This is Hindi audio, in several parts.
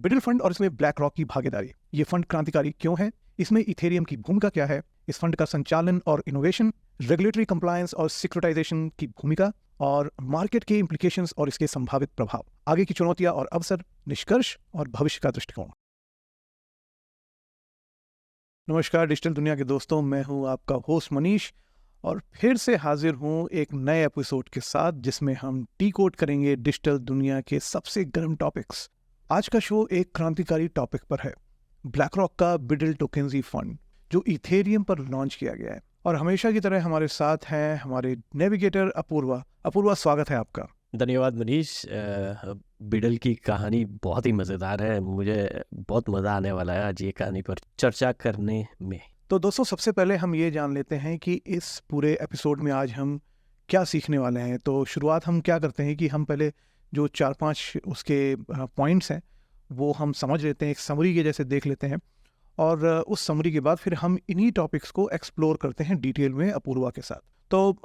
बिडल फंड और इसमें ब्लैक रॉक की भागीदारी, ये फंड क्रांतिकारी क्यों है, इसमें इथेरियम की भूमिका क्या है, इस फंड का संचालन और इनोवेशन, रेगुलेटरी कंप्लायंस और सिक्योरिटाइजेशन की भूमिका और मार्केट के इम्प्लीकेशंस और इसके संभावित प्रभाव, आगे की चुनौतियां और अवसर, निष्कर्ष और भविष्य का दृष्टिकोण। नमस्कार डिजिटल दुनिया के दोस्तों, मैं हूं आपका होस्ट मनीष और फिर से हाजिर हूं एक नए एपिसोड के साथ जिसमें हम डी कोड करेंगे डिजिटल दुनिया के सबसे गर्म टॉपिक्स। आज का शो एक क्रांतिकारी टॉपिक पर है, ब्लैक रॉक का बिडल टोकेंजी फंड जो इथेरियम पर लॉन्च किया गया है। और हमेशा की तरह हमारे साथ हैं हमारे नेविगेटर अपूर्वा। अपूर्वा, स्वागत है आपका। धन्यवाद मनीष। बिडल की कहानी बहुत ही मज़ेदार है, मुझे बहुत मज़ा आने वाला है आज ये कहानी पर चर्चा करने में। तो दोस्तों, सबसे पहले हम ये जान लेते हैं कि इस पूरे एपिसोड में आज हम क्या सीखने वाले हैं। तो शुरुआत हम क्या करते हैं कि हम पहले जो 4-5 उसके पॉइंट्स हैं वो हम समझ लेते हैं, एक समरी के जैसे देख लेते हैं, और उस समरी के बाद फिर हम इन्हीं टॉपिक्स को एक्सप्लोर करते हैं डिटेल में अपूर्वा के साथ। तो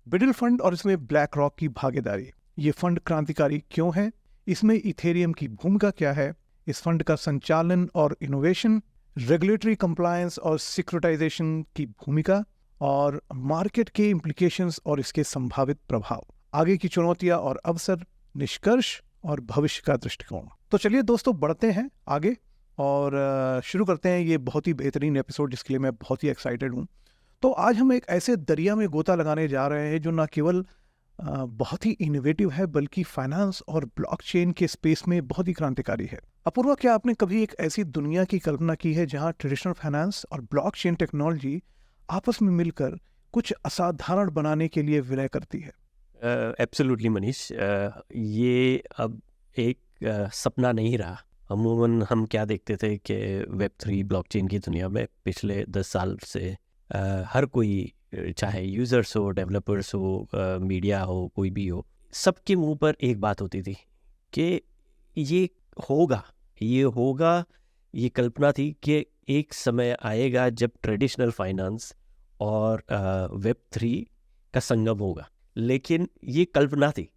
बिडल फंड और इसमें ब्लैक रॉक की भागीदारी, ये फंड क्रांतिकारी क्यों है, इसमें इथेरियम की भूमिका क्या है, इस फंड का संचालन और इनोवेशन, रेगुलेटरी कंप्लायंस और सिक्योरिटाइजेशन की भूमिका और मार्केट के इम्प्लीकेशंस और इसके संभावित प्रभाव, आगे की चुनौतियां और अवसर, निष्कर्ष और भविष्य का दृष्टिकोण। तो चलिए दोस्तों, बढ़ते हैं आगे और शुरू करते हैं ये बहुत ही बेहतरीन एपिसोड जिसके लिए मैं बहुत ही एक्साइटेड हूँ। तो आज हम एक ऐसे दरिया में गोता लगाने जा रहे हैं जो न केवल बहुत ही इनोवेटिव है बल्कि फाइनेंस और ब्लॉकचेन के स्पेस में बहुत ही क्रांतिकारी है। अपूर्वा, क्या आपने कभी एक ऐसी दुनिया की कल्पना की है जहां ट्रेडिशनल फाइनेंस और ब्लॉकचेन टेक्नोलॉजी आपस में मिलकर कुछ असाधारण बनाने के लिए विलय करती है? एब्सोल्युटली मनीष, ये अब एक सपना नहीं रहा। अमूमन हम क्या देखते थे कि वेब3 ब्लॉकचेन की दुनिया में पिछले 10 साल से हर कोई, चाहे यूज़र्स हो, डेवलपर्स हो, मीडिया हो, कोई भी हो, सबके मुंह पर एक बात होती थी कि ये होगा, ये होगा। ये कल्पना थी कि एक समय आएगा जब ट्रेडिशनल फाइनेंस और वेब3 का संगम होगा। लेकिन ये कल्पना थी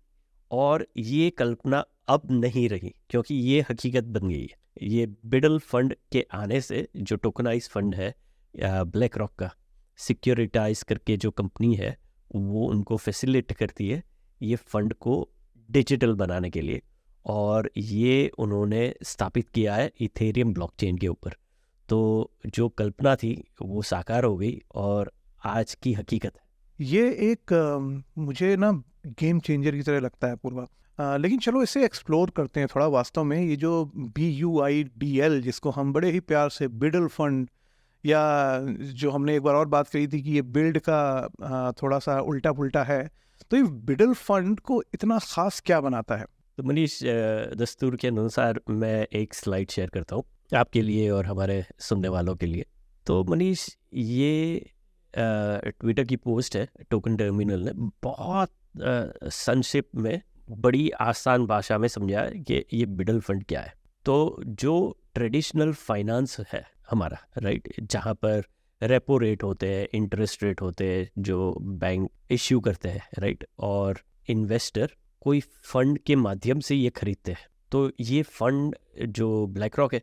और ये कल्पना अब नहीं रही क्योंकि ये हकीकत बन गई है। ये बिडल फंड के आने से जो टोकनाइज फंड है ब्लैक रॉक का, सिक्योरिटाइज करके जो कंपनी है वो उनको फैसिलिटेट करती है ये फंड को डिजिटल बनाने के लिए, और ये उन्होंने स्थापित किया है इथेरियम ब्लॉकचेन के ऊपर। तो जो कल्पना थी वो साकार हो गई और आज की हकीकत है। ये एक मुझे ना गेम चेंजर की तरह लगता है पूर्वा। लेकिन चलो इसे एक्सप्लोर करते हैं थोड़ा। वास्तव में ये जो BUIDL जिसको हम बड़े ही प्यार से बिडल फंड, या जो हमने एक बार और बात करी थी कि ये बिल्ड का थोड़ा सा उल्टा पुल्टा है, तो ये बिडल फंड को इतना खास क्या बनाता है? तो मनीष, दस्तूर के अनुसार मैं एक स्लाइड शेयर करता हूँ आपके लिए और हमारे सुनने वालों के लिए। तो मनीष, ये ट्विटर की पोस्ट है, टोकन टर्मिनल ने बहुत संक्षिप्त में बड़ी आसान भाषा में समझाया कि ये बिडल फंड क्या है। तो जो ट्रेडिशनल फाइनेंस है हमारा, राइट, जहाँ पर रेपो रेट होते हैं, इंटरेस्ट रेट होते हैं जो बैंक इश्यू करते हैं, राइट, और इन्वेस्टर कोई फंड के माध्यम से ये खरीदते हैं। तो ये फंड जो ब्लैक रॉक है,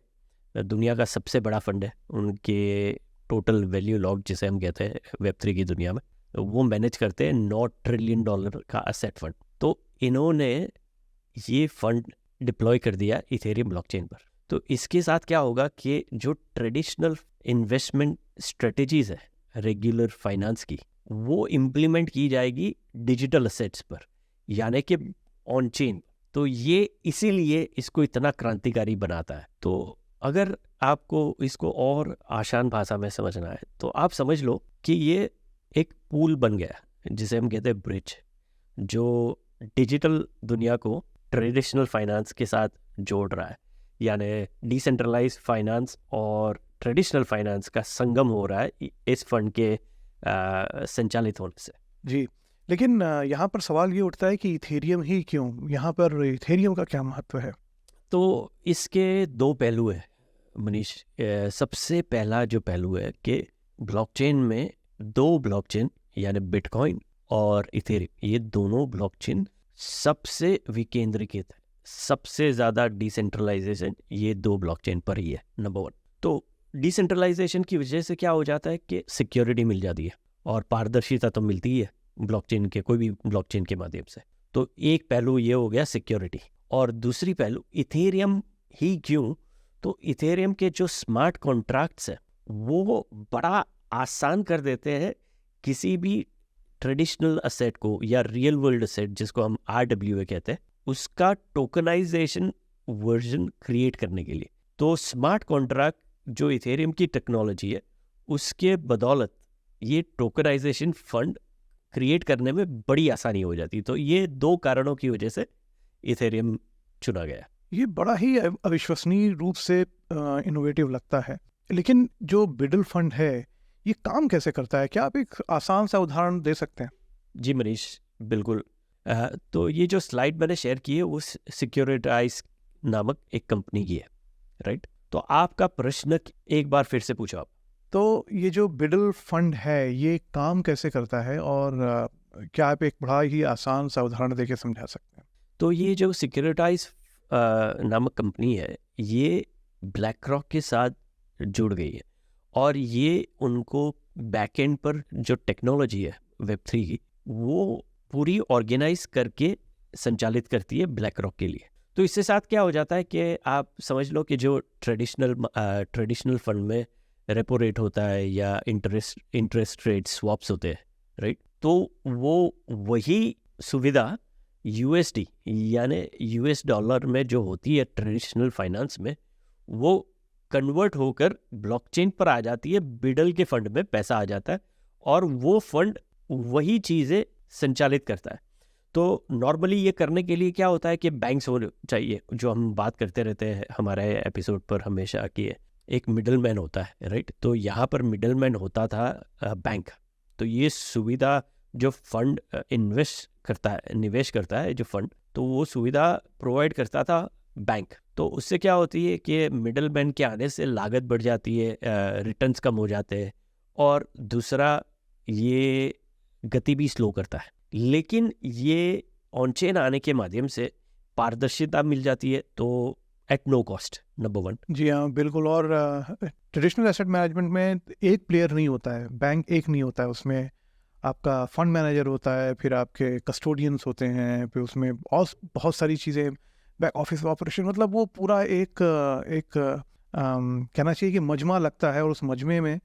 दुनिया का सबसे बड़ा फंड है, उनके टोटल वैल्यू लॉक जिसे हम कहते हैं वेब3 की दुनिया में, वो मैनेज करते हैं $9 ट्रिलियन का असेट फंड। तो इन्होंने ये फंड डिप्लॉय कर दिया इथेरियम ब्लॉकचेन पर। तो इसके साथ क्या होगा कि जो ट्रेडिशनल इन्वेस्टमेंट स्ट्रेटजीज है रेगुलर फाइनेंस की, वो इम्प्लीमेंट की जाएगी डिजिटल असेट्स पर, यानी कि ऑन चेन। तो ये इसीलिए इसको इतना क्रांतिकारी बनाता है। तो अगर आपको इसको और आसान भाषा में समझना है तो आप समझ लो कि ये एक पूल बन गया जिसे हम कहते हैं ब्रिज, जो डिजिटल दुनिया को ट्रेडिशनल फाइनेंस के साथ जोड़ रहा है। यानी डिसेंट्रलाइज फाइनेंस और ट्रेडिशनल फाइनेंस का संगम हो रहा है इस फंड के संचालित होने से। जी, लेकिन यहाँ पर सवाल ये उठता है कि इथेरियम ही क्यों? यहाँ पर इथेरियम का क्या महत्व है? तो इसके दो पहलू है मनीष। सबसे पहला जो पहलू है कि ब्लॉकचेन में दो ब्लॉकचेन यानी बिटकॉइन और इथेरियम, ये दोनों ब्लॉकचेन सबसे विकेंद्रीकृत है, सबसे ज़्यादा डिसेंट्रलाइजेशन ये 2 ब्लॉकचेन पर ही है, नंबर 1। तो डिसेंट्रलाइजेशन की वजह से क्या हो जाता है कि सिक्योरिटी मिल जाती है और पारदर्शिता तो मिलती ही है ब्लॉकचेन के, कोई भी ब्लॉकचेन के माध्यम से। तो एक पहलू ये हो गया सिक्योरिटी, और दूसरी पहलू इथेरियम ही क्यों, तो इथेरियम के जो स्मार्ट कॉन्ट्रैक्ट्स हैं वो बड़ा आसान कर देते हैं किसी भी ट्रेडिशनल असेट को या रियल वर्ल्ड असेट जिसको हम RWA कहते हैं, उसका टोकनाइजेशन वर्जन क्रिएट करने के लिए। तो स्मार्ट कॉन्ट्रैक्ट जो इथेरियम की टेक्नोलॉजी है उसके बदौलत ये टोकनाइजेशन फंड क्रिएट करने में बड़ी आसानी हो जाती। तो ये 2 कारणों की वजह से इथेरियम चुना गया। ये बड़ा ही अविश्वसनीय रूप से इनोवेटिव लगता है। लेकिन जो बिडल फंड है ये काम कैसे करता है? क्या आप एक आसान सा उदाहरण दे सकते हैं? जी मनीष, बिल्कुल। तो ये जो स्लाइड मैंने शेयर की है वो सिक्योरिटाइज नामक एक कंपनी की है, राइट? तो आपका प्रश्न एक बार फिर से पूछो आप। तो ये जो बिडल फंड है ये काम कैसे करता है, और क्या आप एक बड़ा ही आसान सा उदाहरण देके समझा सकते हैं? तो ये जो सिक्योरिटाइज नामक कंपनी है ये ब्लैक रॉक के साथ जुड़ गई है, और ये उनको बैकएंड पर जो टेक्नोलॉजी है Web3 की वो पूरी ऑर्गेनाइज करके संचालित करती है ब्लैक रॉक के लिए। तो इससे साथ क्या हो जाता है कि आप समझ लो कि जो ट्रेडिशनल फंड में रेपो रेट होता है या इंटरेस्ट रेट स्वैप्स होते हैं, राइट? तो वो वही सुविधा USD यानी US डॉलर में जो होती है ट्रेडिशनल फाइनेंस में, वो कन्वर्ट होकर ब्लॉकचेन पर आ जाती है, बिडल के फंड में पैसा आ जाता है और वो फंड वही चीज़ें संचालित करता है। तो नॉर्मली ये करने के लिए क्या होता है कि बैंक्स होने चाहिए, जो हम बात करते रहते हैं हमारे एपिसोड पर हमेशा कि एक मिडल मैन होता है, राइट? तो यहाँ पर मिडल मैन होता था बैंक। तो ये सुविधा जो फंड निवेश करता है जो फंड, तो वो सुविधा प्रोवाइड करता था बैंक। तो उससे क्या होती है कि मिडल मैन के आने से लागत बढ़ जाती है, रिटर्न्स कम हो जाते हैं, और दूसरा ये गति भी स्लो करता है। लेकिन ये ऑन चेन आने के माध्यम से पारदर्शिता मिल जाती है, तो एट नो कॉस्ट, नंबर 1। जी हाँ, बिल्कुल। और ट्रेडिशनल एसेट मैनेजमेंट में एक प्लेयर नहीं होता है, बैंक एक नहीं होता है, उसमें आपका फंड मैनेजर होता है, फिर आपके कस्टोडियंस होते हैं, फिर उसमें बहुत सारी चीज़ें, बैक ऑफिस ऑपरेशन, मतलब वो पूरा एक कहना चाहिए कि मजमा लगता है, और उस मजमे में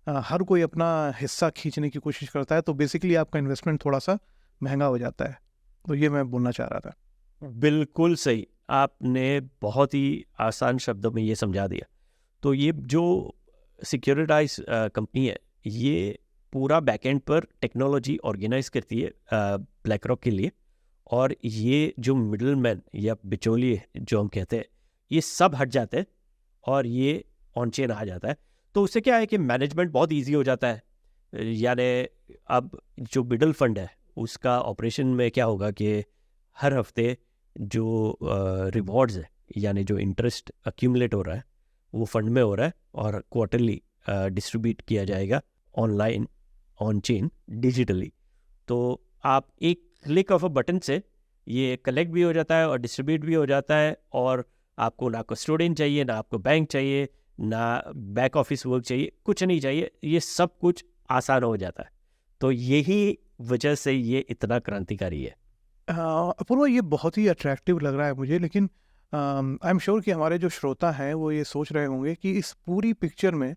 हर कोई अपना हिस्सा खींचने की कोशिश करता है। तो बेसिकली आपका इन्वेस्टमेंट थोड़ा सा महंगा हो जाता है। तो ये मैं बोलना चाह रहा था। बिल्कुल सही, आपने बहुत ही आसान शब्दों में ये समझा दिया। तो ये जो सिक्योरिटाइज कंपनी है ये पूरा बैकएंड पर टेक्नोलॉजी ऑर्गेनाइज करती है ब्लैक रॉक के लिए, और ये जो मिडल मैन या बिचौलिए जो हम कहते हैं ये सब हट जाते हैं और ये ऑन चेन आ जाता है। तो उससे क्या है कि मैनेजमेंट बहुत इजी हो जाता है। यानी अब जो मिडल फंड है उसका ऑपरेशन में क्या होगा कि हर हफ्ते जो रिवॉर्ड्स है यानी जो इंटरेस्ट अक्यूमुलेट हो रहा है वो फंड में हो रहा है, और क्वार्टरली डिस्ट्रीब्यूट किया जाएगा ऑनलाइन, ऑन चेन, डिजिटली। तो आप एक क्लिक ऑफ अ बटन से ये कलेक्ट भी हो जाता है और डिस्ट्रीब्यूट भी हो जाता है, और आपको ना कस्टोडियन चाहिए, ना आपको बैंक चाहिए, ना बैक ऑफिस वर्क चाहिए, कुछ नहीं चाहिए, ये सब कुछ आसान हो जाता है। तो यही वजह से ये इतना क्रांतिकारी है। अपूर्व, ये बहुत ही अट्रैक्टिव लग रहा है मुझे, लेकिन आई एम श्योर कि हमारे जो श्रोता हैं वो ये सोच रहे होंगे कि इस पूरी पिक्चर में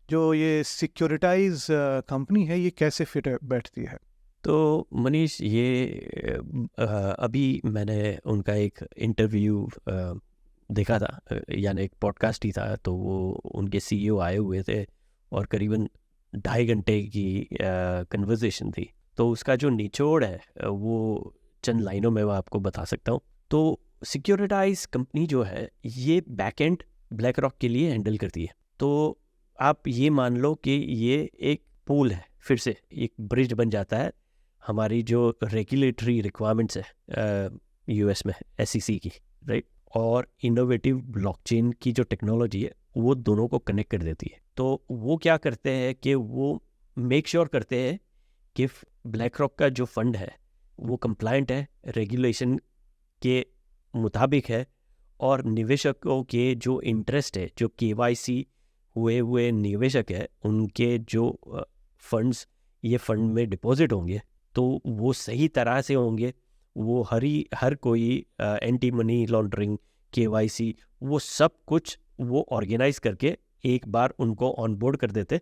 जो ये सिक्योरिटाइज कंपनी है ये कैसे फिट बैठती है। तो मनीष, ये अभी मैंने उनका एक इंटरव्यू देखा था, यानी एक पॉडकास्ट ही था। तो वो उनके CEO आए हुए थे और करीबन 2.5 घंटे की कन्वर्सेशन थी। तो उसका जो निचोड़ है वो चंद लाइनों में मैं आपको बता सकता हूँ। तो सिक्योरिटाइज कंपनी जो है ये बैकएंड ब्लैक रॉक के लिए हैंडल करती है। तो आप ये मान लो कि ये एक पूल है, फिर से एक ब्रिज बन जाता है हमारी जो रेगुलेटरी रिक्वायरमेंट्स है US में SEC की, राइट? और इनोवेटिव ब्लॉकचेन की जो टेक्नोलॉजी है वो दोनों को कनेक्ट कर देती है। तो वो क्या करते हैं कि वो मेक श्योर करते हैं कि ब्लैक रॉक का जो फंड है वो कंप्लायंट है रेगुलेशन के मुताबिक है और निवेशकों के जो इंटरेस्ट है, जो KYC हुए हुए निवेशक है, उनके जो फंड्स ये फंड में डिपॉजिट होंगे तो वो सही तरह से होंगे, वो हर कोई एंटी मनी लॉन्ड्रिंग, KYC, वो सब कुछ वो ऑर्गेनाइज करके एक बार उनको ऑन बोर्ड कर देते।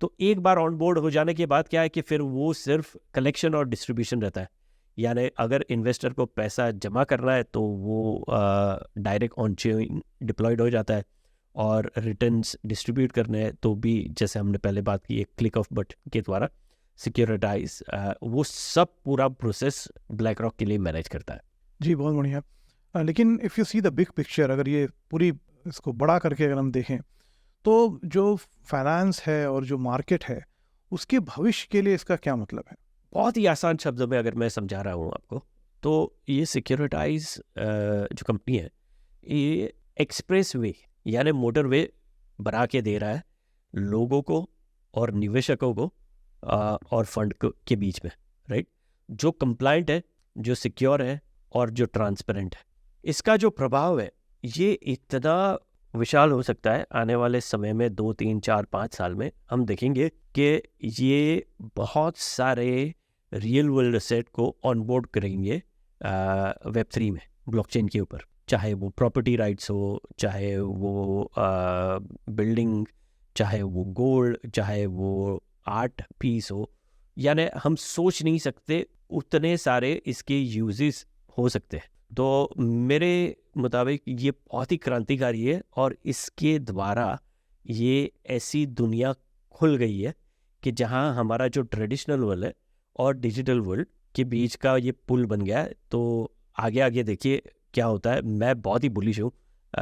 तो एक बार ऑन बोर्ड हो जाने के बाद क्या है कि फिर वो सिर्फ कलेक्शन और डिस्ट्रीब्यूशन रहता है। यानी अगर इन्वेस्टर को पैसा जमा करना है तो वो डायरेक्ट ऑन चेन डिप्लॉयड हो जाता है, और रिटर्न्स डिस्ट्रीब्यूट करने हैं तो भी जैसे हमने पहले बात की, एक क्लिक ऑफ बटन के द्वारा सिक्योरिटाइज, वो सब पूरा प्रोसेस ब्लैक रॉक के लिए मैनेज करता है। जी, बहुत बढ़िया। लेकिन if you see the big picture, अगर ये पूरी इसको बड़ा करके अगर हम देखें तो जो फाइनेंस है और जो मार्केट है उसके भविष्य के लिए इसका क्या मतलब है? बहुत ही आसान शब्दों में अगर मैं समझा रहा हूँ आपको, तो ये सिक्योरिटाइज जो कंपनी है, ये एक्सप्रेस वे यानी मोटर वे बना के दे रहा है लोगों को और निवेशकों को और फंड के बीच में, राइट? जो कंप्लाइंट है, जो सिक्योर है और जो ट्रांसपेरेंट है। इसका जो प्रभाव है ये इतना विशाल हो सकता है, आने वाले समय में 2, 3, 4, 5 साल में हम देखेंगे कि ये बहुत सारे रियल वर्ल्ड एसेट को ऑनबोर्ड करेंगे Web3 में, ब्लॉकचेन के ऊपर, चाहे वो प्रॉपर्टी राइट्स हो, चाहे वो बिल्डिंग, चाहे वो गोल्ड, चाहे वो आर्ट पीस हो। यानी हम सोच नहीं सकते उतने सारे इसके यूजेस हो सकते हैं। तो मेरे मुताबिक ये बहुत ही क्रांतिकारी है और इसके द्वारा ये ऐसी दुनिया खुल गई है कि जहां हमारा जो ट्रेडिशनल वर्ल्ड है और डिजिटल वर्ल्ड के बीच का ये पुल बन गया है। तो आगे आगे देखिए क्या होता है। मैं बहुत ही बुलिश हूँ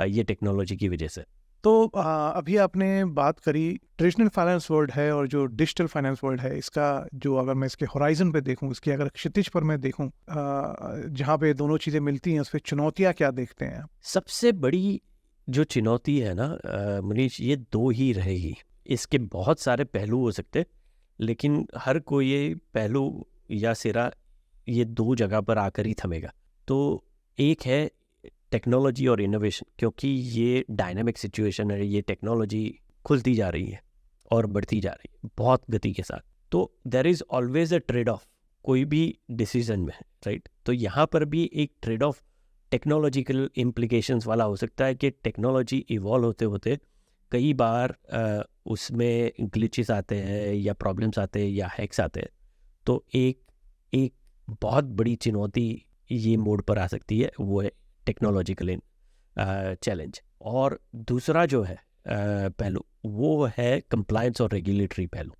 ये टेक्नोलॉजी की वजह से। तो अभी आपने बात करी ट्रेडिशनल फाइनेंस वर्ल्ड है और जो डिजिटल फाइनेंस वर्ल्ड है, इसका जो अगर मैं इसके होराइजन पे देखूं, इसके अगर क्षितिज पर मैं देखूं, जहां पे दोनों चीज़ें मिलती हैं, उस पर चुनौतियां क्या देखते हैं आप? सबसे बड़ी जो चुनौती है ना मनीष, ये 2 ही रहेगी। इसके बहुत सारे पहलू हो सकते, लेकिन हर कोई ये पहलू या सिरा ये 2 जगह पर आकर ही थमेगा। तो एक है टेक्नोलॉजी और इनोवेशन, क्योंकि ये डायनामिक सिचुएशन है, ये टेक्नोलॉजी खुलती जा रही है और बढ़ती जा रही है बहुत गति के साथ। तो there is always a trade off कोई भी डिसीजन में, राइट? तो यहाँ पर भी एक ट्रेड ऑफ टेक्नोलॉजिकल इम्प्लीकेशंस वाला हो सकता है कि टेक्नोलॉजी इवॉल्व होते होते कई बार उसमें ग्लिचेस आते हैं या प्रॉब्लम्स आते हैं या हैक्स आते हैं। तो एक बहुत बड़ी चुनौती ये मोड पर आ सकती है, वो है टेक्नोलॉजिकल चैलेंज। और दूसरा जो है पहलू, वो है कंप्लायंस और रेगुलेटरी पहलू,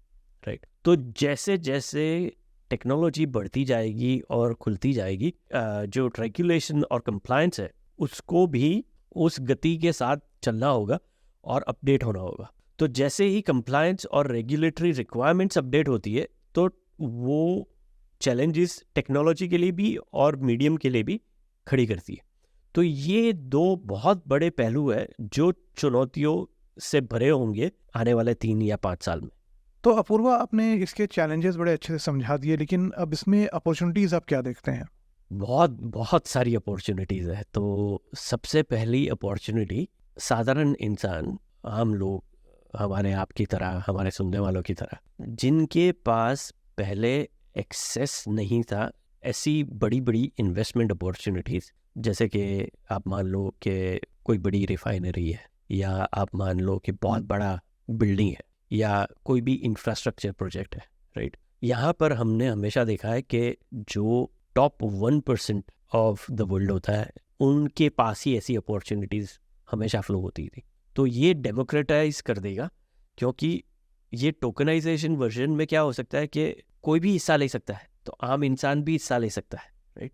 राइट? तो जैसे जैसे टेक्नोलॉजी बढ़ती जाएगी और खुलती जाएगी, जो रेगुलेशन और कंप्लायंस है उसको भी उस गति के साथ चलना होगा और अपडेट होना होगा। तो जैसे ही कंप्लायंस और रेगुलेटरी रिक्वायरमेंट्स अपडेट होती है तो वो चैलेंजेस टेक्नोलॉजी के लिए भी और मीडियम के लिए भी खड़ी करती है। तो ये 2 बहुत बड़े पहलू है जो चुनौतियों से भरे होंगे आने वाले 3 या 5 साल में। तो अपूर्वा, आपने इसके चैलेंजेस बड़े अच्छे से समझा दिए, लेकिन अब इसमें अपॉर्चुनिटीज़ आप क्या देखते हैं? बहुत सारी अपॉर्चुनिटीज़ है। तो सबसे पहली अपॉर्चुनिटी, साधारण इंसान, आम लोग, हमारे आपकी तरह, हमारे सुनने वालों की तरह, जिनके पास पहले एक्सेस नहीं था ऐसी बड़ी बड़ी इन्वेस्टमेंट अपॉर्चुनिटीज़, जैसे कि आप मान लो कि कोई बड़ी रिफाइनरी है, या आप मान लो कि बहुत बड़ा बिल्डिंग है, या कोई भी इंफ्रास्ट्रक्चर प्रोजेक्ट है, राइट? यहाँ पर हमने हमेशा देखा है कि जो टॉप 1% ऑफ द वर्ल्ड होता है, उनके पास ही ऐसी अपॉर्चुनिटीज़ हमेशा फ्लो होती थी। तो ये डेमोक्रेटाइज कर देगा, क्योंकि ये टोकनाइजेशन वर्जन में क्या हो सकता है कि कोई भी हिस्सा ले सकता है, तो आम इंसान भी हिस्सा ले सकता है, राइट?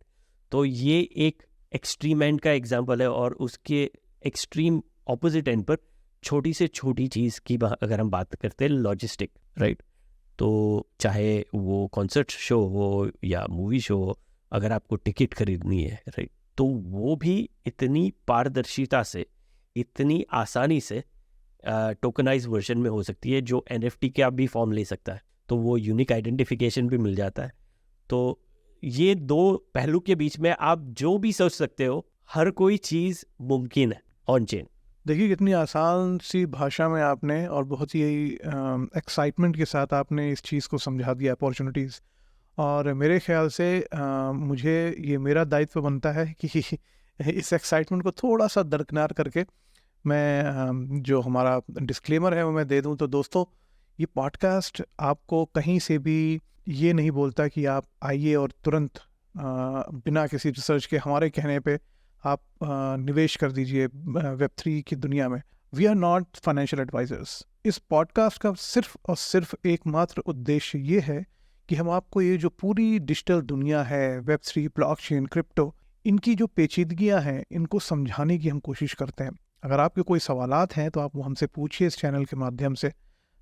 तो ये एक एक्सट्रीम एंड का एग्जाम्पल है। और उसके एक्सट्रीम ऑपोजिट एंड पर छोटी से छोटी चीज़ की अगर हम बात करते हैं, लॉजिस्टिक, राइट? तो चाहे वो कॉन्सर्ट शो हो या मूवी शो हो, अगर आपको टिकट खरीदनी है, राइट, तो वो भी इतनी पारदर्शिता से, इतनी आसानी से टोकनाइज वर्जन में हो सकती है, जो NFT का भी फॉर्म ले सकता है। तो वो यूनिक आइडेंटिफिकेशन भी मिल जाता है। तो ये 2 पहलू के बीच में आप जो भी सोच सकते हो, हर कोई चीज़ मुमकिन है ऑन चेन। देखिए कितनी आसान सी भाषा में आपने और बहुत ही एक्साइटमेंट के साथ आपने इस चीज़ को समझा दिया, अपॉर्चुनिटीज़। और मेरे ख्याल से मुझे ये मेरा दायित्व बनता है कि इस एक्साइटमेंट को थोड़ा सा दरकिनार करके मैं जो हमारा डिस्क्लेमर है वो मैं दे दूं। तो दोस्तों, ये पॉडकास्ट आपको कहीं से भी ये नहीं बोलता कि आप आइए और तुरंत बिना किसी रिसर्च के हमारे कहने पे आप निवेश कर दीजिए वेब3 की दुनिया में। We are not financial advisers. इस पॉडकास्ट का सिर्फ और सिर्फ एकमात्र उद्देश्य ये है कि हम आपको ये जो पूरी डिजिटल दुनिया है, वेब3, ब्लॉकचेन, क्रिप्टो, इनकी जो पेचीदगियां हैं इनको समझाने की हम कोशिश करते हैं। अगर आपके कोई सवालात हैं तो आप वो हमसे पूछिए इस चैनल के माध्यम से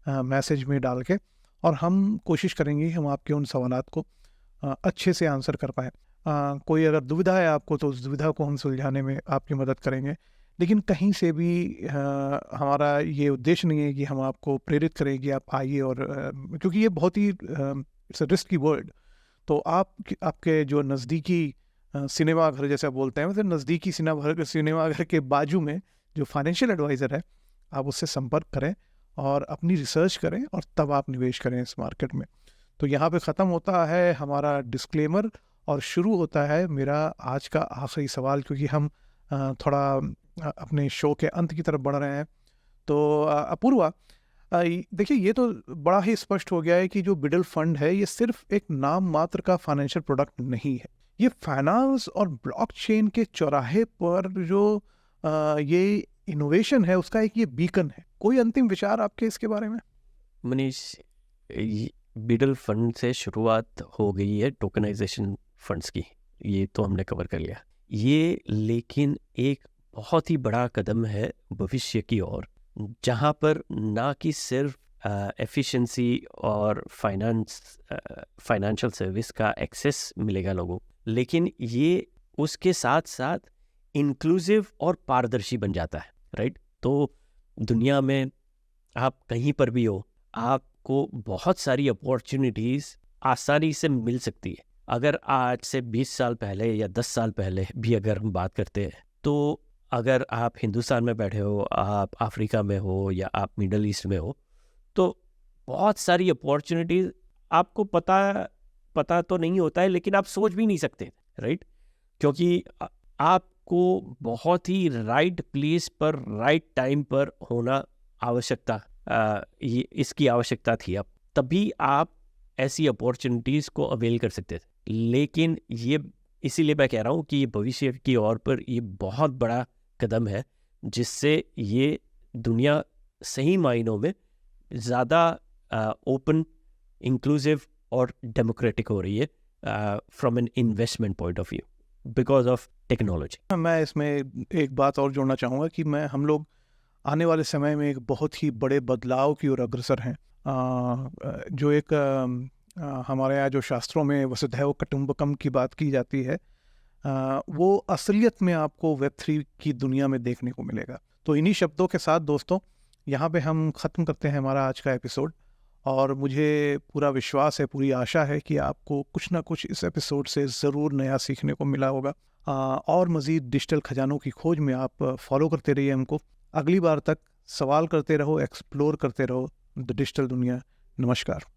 मैसेज में डाल के, और हम कोशिश करेंगे हम आपके उन सवालात को अच्छे से आंसर कर पाएँ। कोई अगर दुविधा है आपको तो उस दुविधा को हम सुलझाने में आपकी मदद करेंगे। लेकिन कहीं से भी हमारा ये उद्देश्य नहीं है कि हम आपको प्रेरित करें कि आप आइए और क्योंकि ये बहुत ही इट्स अ रिस्की वर्ल्ड। तो आपके जो नज़दीकी सिनेमा घर जैसे आप बोलते हैं, मतलब नज़दीकी सिनेमा घर के बाजू में जो फाइनेंशियल एडवाइज़र है, आप उससे संपर्क करें और अपनी रिसर्च करें और तब आप निवेश करें इस मार्केट में। तो यहाँ पे ख़त्म होता है हमारा डिस्क्लेमर और शुरू होता है मेरा आज का आखिरी सवाल, क्योंकि हम थोड़ा अपने शो के अंत की तरफ बढ़ रहे हैं। तो अपूर्वा, देखिए ये तो बड़ा ही स्पष्ट हो गया है कि जो बिडल फंड है ये सिर्फ एक नाम मात्र का फाइनेंशियल प्रोडक्ट नहीं है। ये फाइनेंस और ब्लॉकचेन के चौराहे पर जो ये इनोवेशन है उसका एक ये बीकन है। कोई अंतिम विचार आपके इसके बारे में? मनीष, बिडल फंड से शुरुआत हो गई है टोकनाइजेशन फंड्स की, ये तो हमने कवर कर लिया। ये लेकिन एक बहुत ही बड़ा कदम है भविष्य की ओर, जहाँ पर ना कि सिर्फ एफिशिएंसी और फाइनेंशियल सर्विस का एक्सेस मिलेगा लोगों, लेकिन ये उसके साथ साथ इंक्लूसिव और पारदर्शी बन जाता है, राइट? तो दुनिया में आप कहीं पर भी हो, आपको बहुत सारी अपॉर्चुनिटीज़ आसानी से मिल सकती है। अगर आज से 20 साल पहले या 10 साल पहले भी अगर हम बात करते हैं, तो अगर आप हिंदुस्तान में बैठे हो, आप अफ्रीका में हो या आप मिडल ईस्ट में हो, तो बहुत सारी अपॉर्चुनिटीज़ आपको पता तो नहीं होता है, लेकिन आप सोच भी नहीं सकते, राइट? क्योंकि आपको बहुत ही राइट प्लेस पर राइट टाइम पर होना इसकी आवश्यकता थी। अब तभी आप ऐसी अपॉर्चुनिटीज़ को अवेल कर सकते थे। लेकिन ये इसीलिए मैं कह रहा हूँ कि ये भविष्य की ओर पर ये बहुत बड़ा कदम है, जिससे ये दुनिया सही मायनों में ज़्यादा ओपन, इंक्लूसिव और डेमोक्रेटिक हो रही है from an investment point of view because of technology. मैं इसमें एक बात और जोड़ना चाहूँगा कि हम लोग आने वाले समय में एक बहुत ही बड़े बदलाव की ओर अग्रसर हैं। जो एक हमारे यहाँ जो शास्त्रों में वसुधैव कुटुंबकम की बात की जाती है, वो असलियत में आपको वेब3 की दुनिया में देखने को मिलेगा। तो इन्हीं शब्दों के साथ दोस्तों, यहाँ पे हम ख़त्म करते हैं हमारा आज का एपिसोड। और मुझे पूरा विश्वास है, पूरी आशा है कि आपको कुछ ना कुछ इस एपिसोड से ज़रूर नया सीखने को मिला होगा। और मज़ीद डिजिटल खजानों की खोज में आप फॉलो करते रहिए हमको। अगली बार तक सवाल करते रहो, एक्सप्लोर करते रहो द डिजिटल दुनिया। नमस्कार।